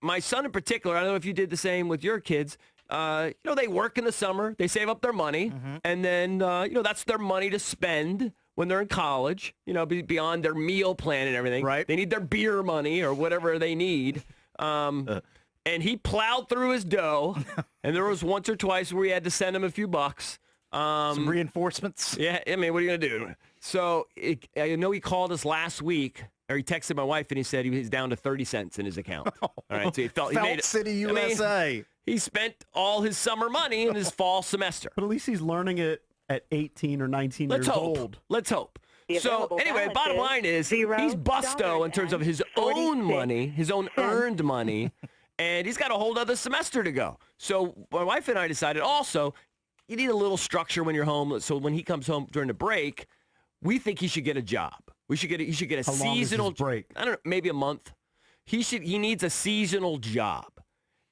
my son in particular, I don't know if you did the same with your kids. They work in the summer, they save up their money, and then that's their money to spend when they're in college. Beyond their meal plan and everything. Right. They need their beer money or whatever they need. And he plowed through his dough, and there was once or twice where we had to send him a few bucks. Some reinforcements. Yeah, I mean, what are you going to do? So I know he called us last week, or he texted my wife, and he said he was down to 30 cents in his account. All right, so he made it. City, USA. He spent all his summer money in his fall semester. But at least he's learning it at 18 or 19 years old. Let's hope. So anyway, bottom line is he's busto in terms of his own money, his own earned money, and he's got a whole other semester to go. So my wife and I decided also you need a little structure when you're home. So when he comes home during the break, we think he should get a job. He should get a How long is seasonal his break. I don't know, maybe a month. He needs a seasonal job.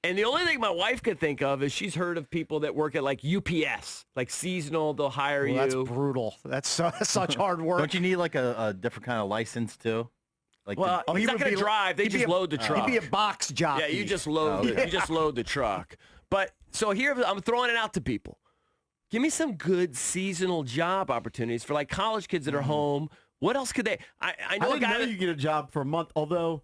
And the only thing my wife could think of is she's heard of people that work at like UPS, like seasonal. They'll hire you. That's brutal. That's such hard work. Don't you need like a different kind of license too? Like Well, he's not going to drive. They just load the truck. He'd be a box jockey. Yeah, you just load. You just load the truck. But so here I'm throwing it out to people. Give me some good seasonal job opportunities for like college kids that are home. What else could they? I know I didn't know you get a job for a month. Although,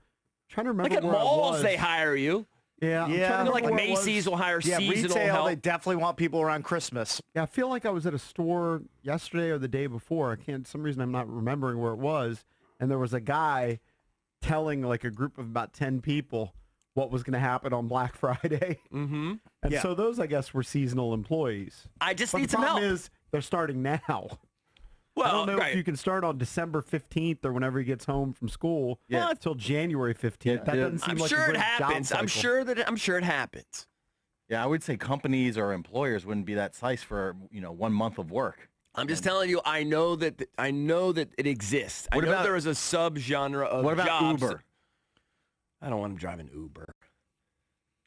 trying to remember like at where I malls was. they hire you. Yeah, I'm Yeah. trying to Like remember where it Macy's was. will hire Yeah, seasonal retail, help. they definitely want people around Christmas. Yeah, I feel like I was at a store yesterday or the day before. Some reason I'm not remembering where it was. And there was a guy telling like a group of about 10 people what was going to happen on Black Friday. Mm-hmm. And Yeah. so those, I guess, were seasonal employees. I just But need the some help. problem is they're starting now. Well, I don't know right. if you can start on December 15th or whenever he gets home from school. Yeah. Until January 15th. That doesn't seem I'm like sure a it great happens. job I'm cycle. sure it happens. Yeah, I would say companies or employers wouldn't be that nice for 1 month of work. I'm just telling you. I know that it exists. What I know about- there is a subgenre of What about jobs. Uber? I don't want him driving Uber.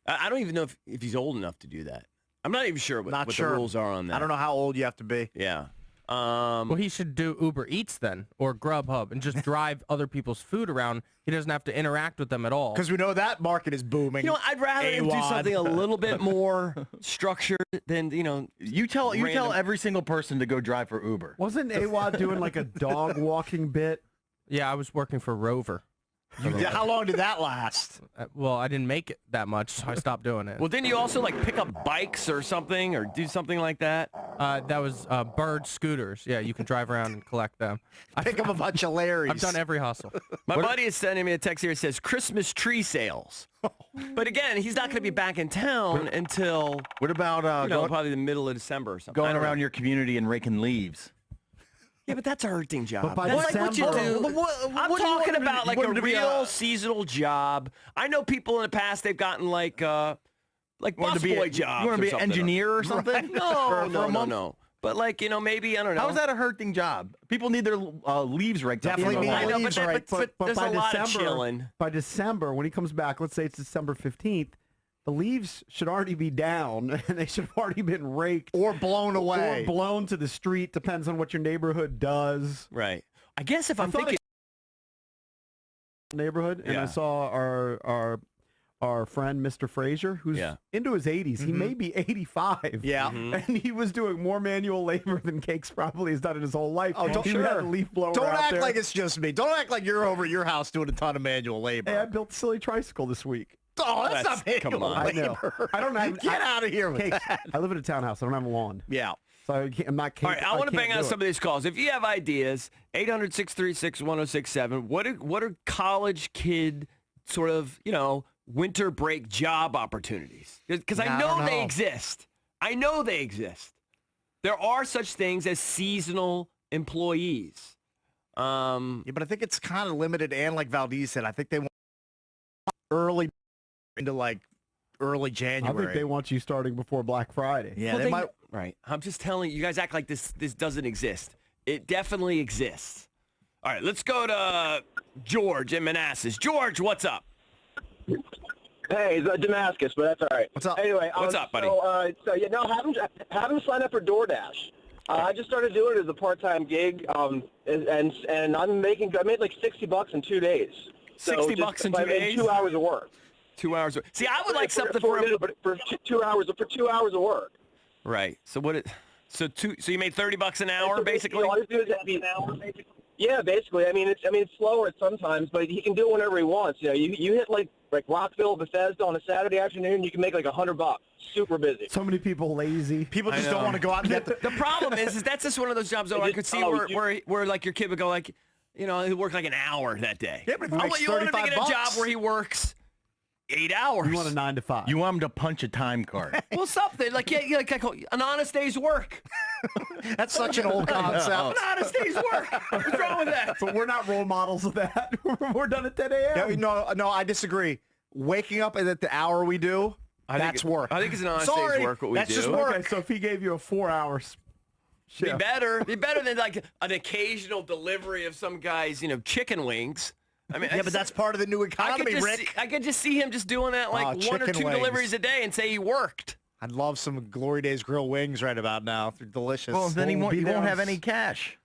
I don't even know if he's old enough to do that. I'm not even sure what the rules are on that. I don't know how old you have to be. Yeah. Well, he should do Uber Eats then, or Grubhub, and just drive other people's food around. He doesn't have to interact with them at all. Because we know that market is booming. You know, I'd rather him do AWOD. something a little bit more structured than You tell Random. every single person to go drive for Uber. Wasn't AWOD doing like a dog walking bit? Yeah, I was working for Rover. How long did that last? Well, I didn't make it that much, so I stopped doing it. Well, didn't you also like pick up bikes or something, or do something like that? That was Bird scooters. Yeah, you can drive around and collect them. Pick up a bunch of Larrys. I've done every hustle. My buddy is sending me a text here that says Christmas tree sales. But again, he's not going to be back in town until What about probably the middle of December or something. I going don't know. around your community and raking leaves? Yeah, but that's a hurting job. But by That's like what you December- do. What I'm do you want talking him to about be- like you a want him to be real a- seasonal job. I know people in the past they've gotten like Want to be busboy a- jobs. You want to be or an something. engineer or something? No, For a month? no. But like maybe I don't know. How is that a hurting job? People need their leaves raked up. Definitely in the need I fall. know, leaves but, right. but there's by a lot of December, chilling. by December, when he comes back, let's say it's December 15th, the leaves should already be down and they should have already been raked Or blown away. or blown to the street. Depends on what your neighborhood does. Right. I guess if I'm thought thinking. Neighborhood, and Yeah. I saw our friend Mr. Frazier, who's Yeah. into his 80s. He may be 85. Yeah. And he was doing more manual labor than Cakes probably has done in his whole life. Oh, don't- he had sure. a leaf blower Don't out act there. like it's just me. Don't act like you're over at your house doing a ton of manual labor. Hey, I built a silly tricycle this week. Oh, that's not That's- come manual on. I know. labor. I don't have. Get out of here with Cakes, that. I live in a townhouse. I don't have a lawn. Yeah. So I'm not All right, I want to bang out some of these calls. If you have ideas, 800-636-1067. What are college kid sort of, winter break job opportunities? Because I I know don't they know. exist. I know they exist. There are such things as seasonal employees. Yeah, but I think it's kind of limited. And like Valdez said, I think they want early into like early I January. think they want you starting before Black Friday. yeah, Well, they might. Right. I'm just telling you, you guys act like this doesn't exist. It definitely exists. All right, let's go to George in Manassas. George, what's up? Hey, it's Damascus, but that's all right. What's up? Anyway, What's up, buddy? Have him sign up for DoorDash. I just started doing it as a part-time gig, and I made like $60 in 2 days. So $60 in 2 days? 2 hours of work. 2 hours. See, I would like something for for a minute, but for 2 hours of work. Right. So so you made $30 an hour, basically? All you do is an hour, basically. Yeah, basically. I mean, it's slower sometimes, but he can do it whenever he wants. You know, you hit like Rockville, Bethesda on a Saturday afternoon, you can make like $100. Super busy. So many people lazy. People just don't want to go out and get The problem is that's just one of those jobs though I could see where like your kid would go like, you know, he worked like an hour that day. Yeah, but if he makes you want him to get a $35. job where he works 8 hours. You want a 9 to 5. You want him to punch a time card. Well, something like an honest day's work. That's such an old concept. An honest day's work. What's wrong with that? So we're not role models of that. We're done at 10 a.m. Yeah, no, I disagree. Waking up at the hour we do, that's work. I think it's an honest day's work what we that's do. just work. Okay, so if he gave you a 4-hour shift. Be better than like an occasional delivery of some guy's, chicken wings. I mean, Yeah, but that's part of the new economy, Rick. I could just see him just doing that like one or chicken two wings. deliveries a day and say he worked. I'd love some Glory Days grill wings right about now. They're delicious. Well, then We'll you be won't there have on any cash.